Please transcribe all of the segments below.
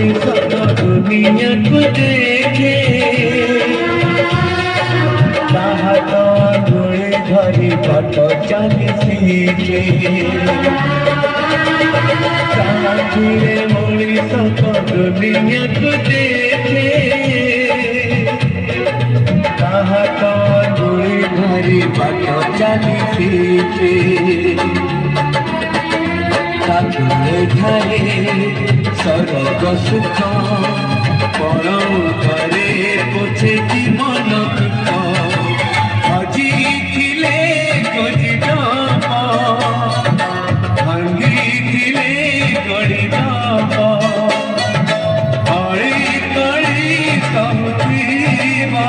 दुनिया को देखे ताहारे धरी पट चली सीखे साथीरे मनीष दुनिया को देखे ताहारे धरी पट चली सीखे घरे सरग सुख पड़ौ घरे पोछे जीवन दुख हजी थिले गजी भांगी थिले गड़ी अड़ी तड़ी कहूबा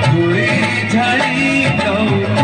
धूली झाड़ी कहूबा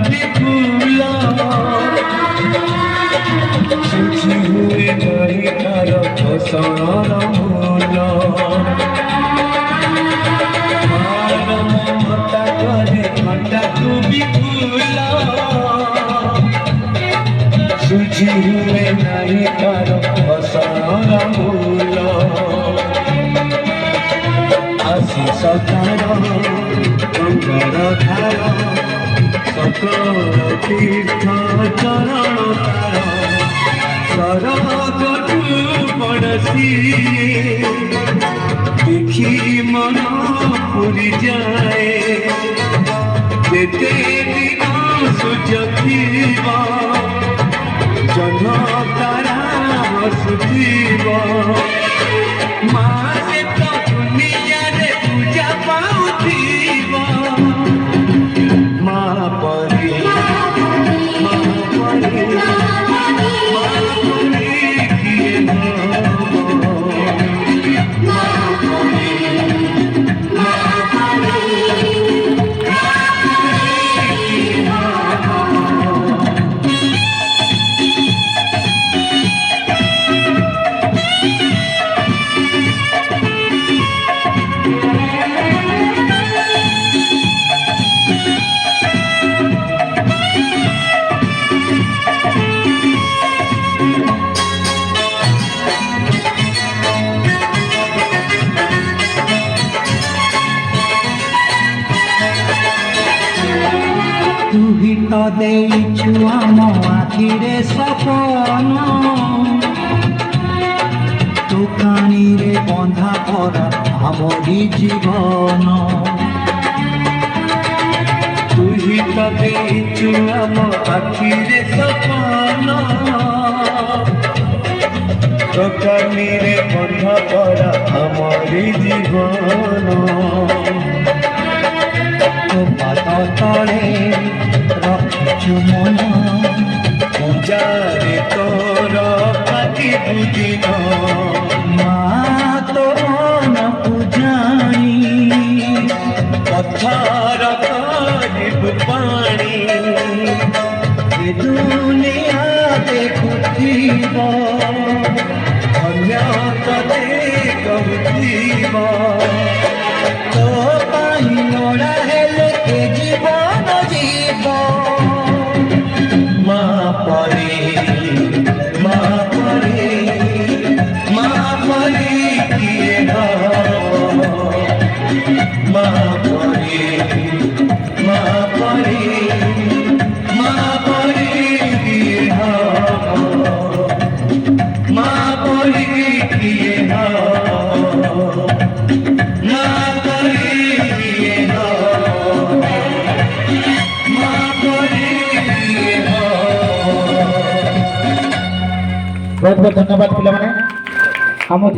भी फूल सुखी हुए नहीं तार फसलर मूल ममता करे घटा भी फूल सुखी हुए नहीं तार फसलर मूल आशीष तार अंगर धार सकल तीर्थ चरण तार सरगटू पड़सी देखी मन पूरी जाए जेते दिन सुजथिबा जन्म तारा हसुथिबा माँ से तो दुनिया रे पूजा पाउथिबा तू ही तो देइछु आम आखिरे सपन तू कानीरे बंधा भरा आमरी जीवन तू ही तो देइछु आम आखिरे सपन तो कानीरे बंधा भरा आमरी जीवन पाद तले रखिछु मन पूजारे तोर काटी बुझिन माँ तो न पूजाई पत्थर करिब पानी ए दुनिया देखुथिब अन्य तते कहूथिब तो पाई लोड़ा हेले के जीवन जीव माँ परी किए माँ परी किए माँ परी किए माँ परी बहुत बहुत धन्यवाद पिला माने हम